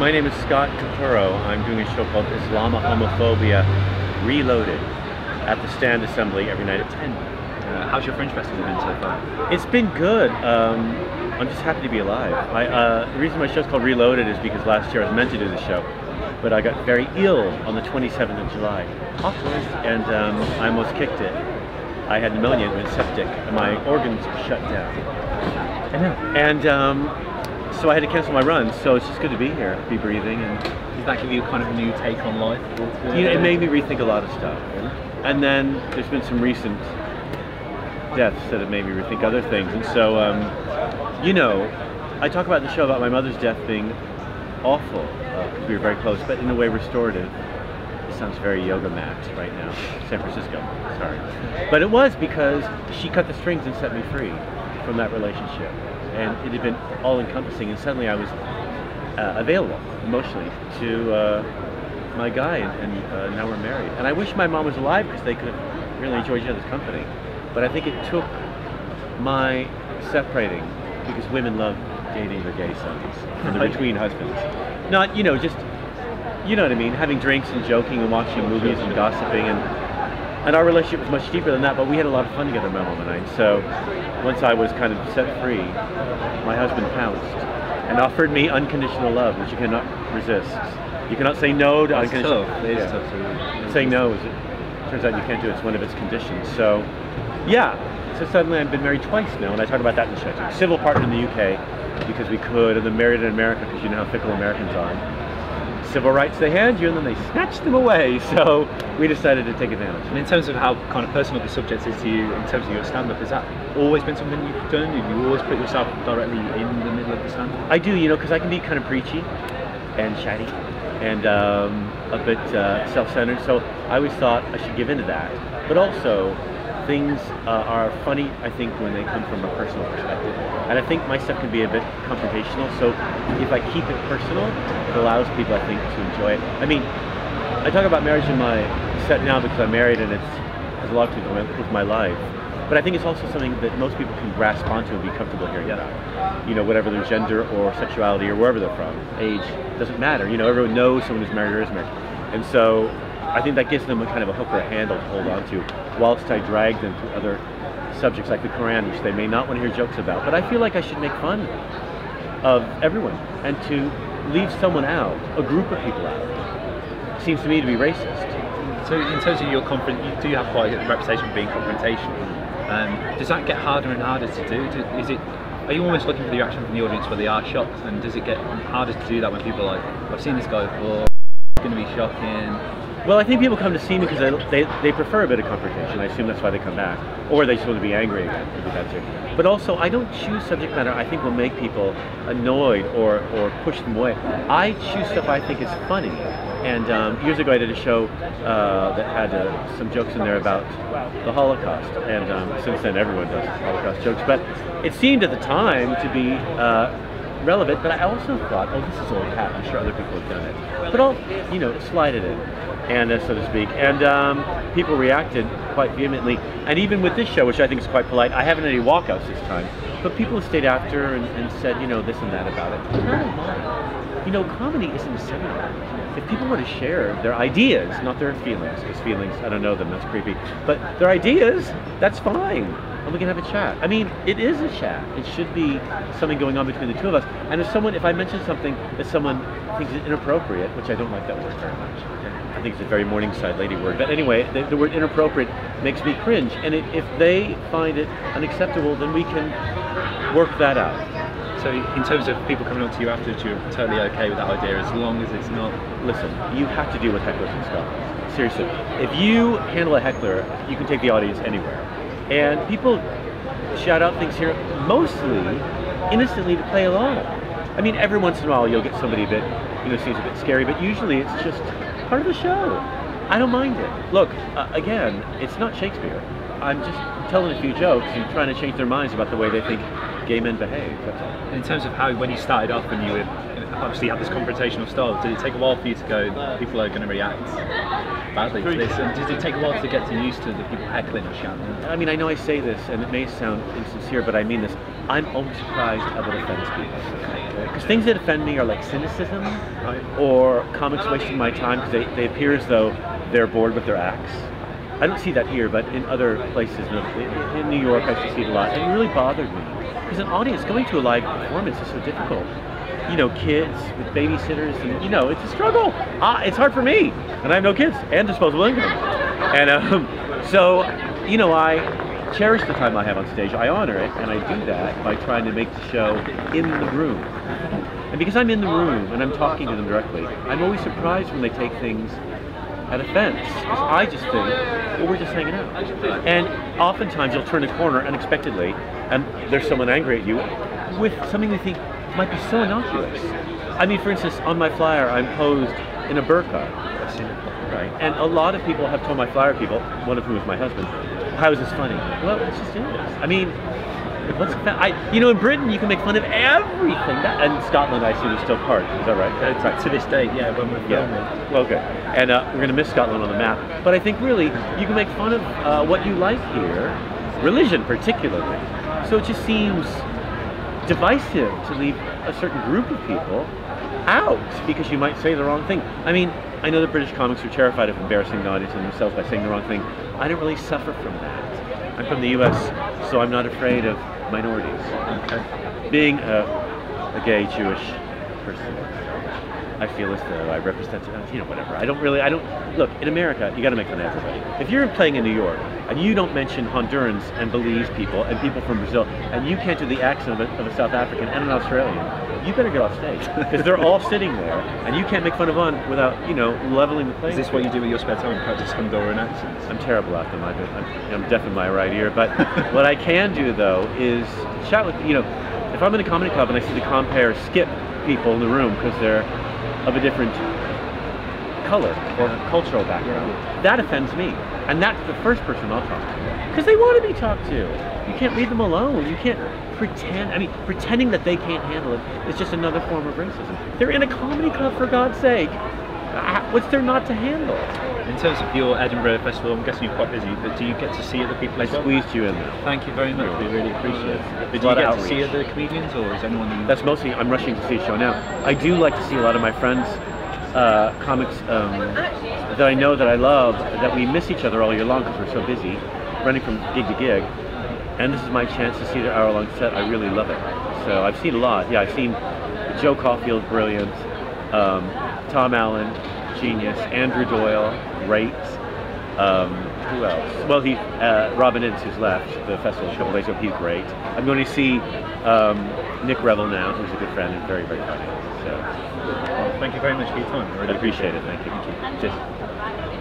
My name is Scott Capurro. I'm doing a show called Islamohomophobia Reloaded at the Stand Assembly every night at 10. How's your Fringe Festival been so far? It's been good. I'm just happy to be alive. The reason my show's called Reloaded is because last year I was meant to do the show, but I got very ill on the 27th of July, and I almost kicked it. I had pneumonia and went septic, and my organs shut down. I know. And so I had to cancel my run, so it's just good to be here, be breathing. And does that give you kind of a new take on life? You know, it made me rethink a lot of stuff. And then there's been some recent deaths that have made me rethink other things. And so, you know, I talk about in the show about my mother's death being awful, because we were very close, but in a way restorative. It sounds very yoga mat right now, San Francisco, sorry. But it was because she cut the strings and set me free from that relationship. And it had been all-encompassing, and suddenly I was available emotionally to my guy, and now we're married. And I wish my mom was alive because they could have really enjoyed each other's company. But I think it took my separating, because women love dating their gay sons and the between husbands. Not, you know, just, you know what I mean, having drinks and joking and watching movies and gossiping, and our relationship was much deeper than that, but we had a lot of fun together, my mom and I. So once I was kind of set free, my husband pounced and offered me unconditional love, which you cannot resist. You cannot say no to unconditional love. It is tough. Saying no is, it turns out you can't do it. It's one of its conditions. So, yeah. So suddenly I've been married twice now, and I talk about that in the show too. Civil partner in the UK because we could, and then married in America because you know how fickle Americans are. Civil rights they hand you, and then they snatch them away. So we decided to take advantage. And in terms of how kind of personal the subject is to you, in terms of your stand-up, has that always been something you've done? Have you always put yourself directly in the middle of the stand-up? I do, you know, because I can be kind of preachy and chatty and a bit self-centered. So I always thought I should give into that. But also, things are funny, I think, when they come from a personal perspective. And I think my stuff can be a bit confrontational, so if I keep it personal, it allows people, I think, to enjoy it. I mean, I talk about marriage in my set now because I'm married and it has a lot to do with my life. But I think it's also something that most people can grasp onto and be comfortable hearing about. You know, whatever their gender or sexuality or wherever they're from, age, doesn't matter. You know, everyone knows someone who's married or is married. And so I think that gives them a kind of a hook or a handle to hold on to, whilst I drag them to other subjects like the Quran, which they may not want to hear jokes about. But I feel like I should make fun of everyone, and to leave someone out, a group of people out, seems to me to be racist. So in terms of your you do have quite a reputation for being confrontational. Does that get harder and harder to do? Are you almost looking for the reaction from the audience where they are shocked, and does it get harder to do that when people are like, I've seen this guy before, it's going to be shocking? Well, I think people come to see me because they prefer a bit of confrontation. I assume that's why they come back. Or they just want to be angry again. Could be that too. But also, I don't choose subject matter I think will make people annoyed or push them away. I choose stuff I think is funny. And years ago I did a show that had some jokes in there about the Holocaust. And since then everyone does Holocaust jokes. But it seemed at the time to be relevant. But I also thought, oh, this is old hat. I'm sure other people have done it. But I'll, you know, slide it in. And so to speak, and people reacted quite vehemently. And even with this show, which I think is quite polite, I haven't had any walkouts this time, but people have stayed after and said, you know, this and that about it. And I don't mind. You know, comedy isn't a seminar. If people want to share their ideas, not their feelings, because feelings, I don't know them, that's creepy, but their ideas, that's fine. And we can have a chat. I mean, it is a chat. It should be something going on between the two of us. And if I mention something that someone thinks is inappropriate, which I don't like that word very much. I think it's a very Morningside lady word. But anyway, the word inappropriate makes me cringe. And if they find it unacceptable, then we can work that out. So in terms of people coming up to you afterwards, you're totally okay with that idea as long as it's not... Listen, you have to deal with hecklers in Scotland. Seriously. If you handle a heckler, you can take the audience anywhere. And people shout out things here mostly innocently to play along. I mean, every once in a while you'll get somebody that, you know, seems a bit scary, but usually it's just part of the show. I don't mind it. Look, again, it's not Shakespeare. I'm just telling a few jokes and trying to change their minds about the way they think gay men behave, that's all. In terms of how, when you started off and you were, obviously had this confrontational style, did it take a while for you to go, people are going to react badly to this, and did it take a while to get used to the people heckling or shouting? I mean, I know I say this and it may sound insincere, but I mean this. I'm always surprised at what offends people. Because things that offend me are like cynicism, or comics wasting my time because they appear as though they're bored with their acts. I don't see that here, but in other places, in New York, I used to see it a lot, and it really bothered me. Because an audience, going to a live performance is so difficult. You know, kids with babysitters, and you know, it's a struggle. It's hard for me, and I have no kids and disposable income. And so, you know, I cherish the time I have on stage. I honor it, and I do that by trying to make the show in the room. And because I'm in the room and I'm talking to them directly, I'm always surprised when they take things at offense. Because I just think, well, we're just hanging out. And oftentimes you'll turn a corner unexpectedly, and there's someone angry at you with something they think might be so innocuous. I mean, for instance, on my flyer, I'm posed in a burqa. Right? And a lot of people have told my flyer people, one of whom is my husband, how is this funny? Well, it's just is. I mean, you know, in Britain you can make fun of everything. And Scotland, I assume, is still part. Is that right? It's right. To this day, yeah. When we're filming. Well, okay. And we're going to miss Scotland on the map. But I think really you can make fun of what you like here, religion particularly. So it just seems divisive to leave a certain group of people out because you might say the wrong thing. I mean, I know that British comics are terrified of embarrassing the audience and themselves by saying the wrong thing. I don't really suffer from that. I'm from the US, so I'm not afraid of minorities. Okay. Being a gay Jewish person, I feel as though I represent, you know, whatever. Look, in America, you gotta make fun of everybody. If you're playing in New York, and you don't mention Hondurans and Belize people, and people from Brazil, and you can't do the accent of a South African and an Australian, you better get off stage. Because they're all sitting there, and you can't make fun of one without, you know, leveling the playing. Is this what you do with your spare time, practice Honduran accents? I'm terrible at them. I'm deaf in my right ear, but what I can do, though, is chat with, you know, if I'm in a comedy club and I see the compare skip people in the room because they're of a different color or cultural background, that offends me. And that's the first person I'll talk to. Because they want to be talked to. You can't leave them alone. You can't pretend. I mean, pretending that they can't handle it is just another form of racism. They're in a comedy club, for God's sake. What's there not to handle? In terms of your Edinburgh festival, I'm guessing you're quite busy, but do you get to see other people as well? I squeezed you in there. Thank you very much. We really appreciate it. Did you you get to see other comedians, or is anyone? That's mostly, I'm rushing to see a show now. I do like to see a lot of my friends, comics that I know that I love, that we miss each other all year long because we're so busy, running from gig to gig. And this is my chance to see their hour-long set. I really love it. So I've seen a lot. Yeah, I've seen Joe Caulfield, brilliant. Tom Allen, genius. Andrew Doyle, great. Who else? Well, Robin Ince, who's left the festival a couple days ago, he's great. I'm going to see Nick Revel now, who's a good friend and very, very funny. So, well, thank you very much for your time. I really appreciate it. Thank you. Cheers.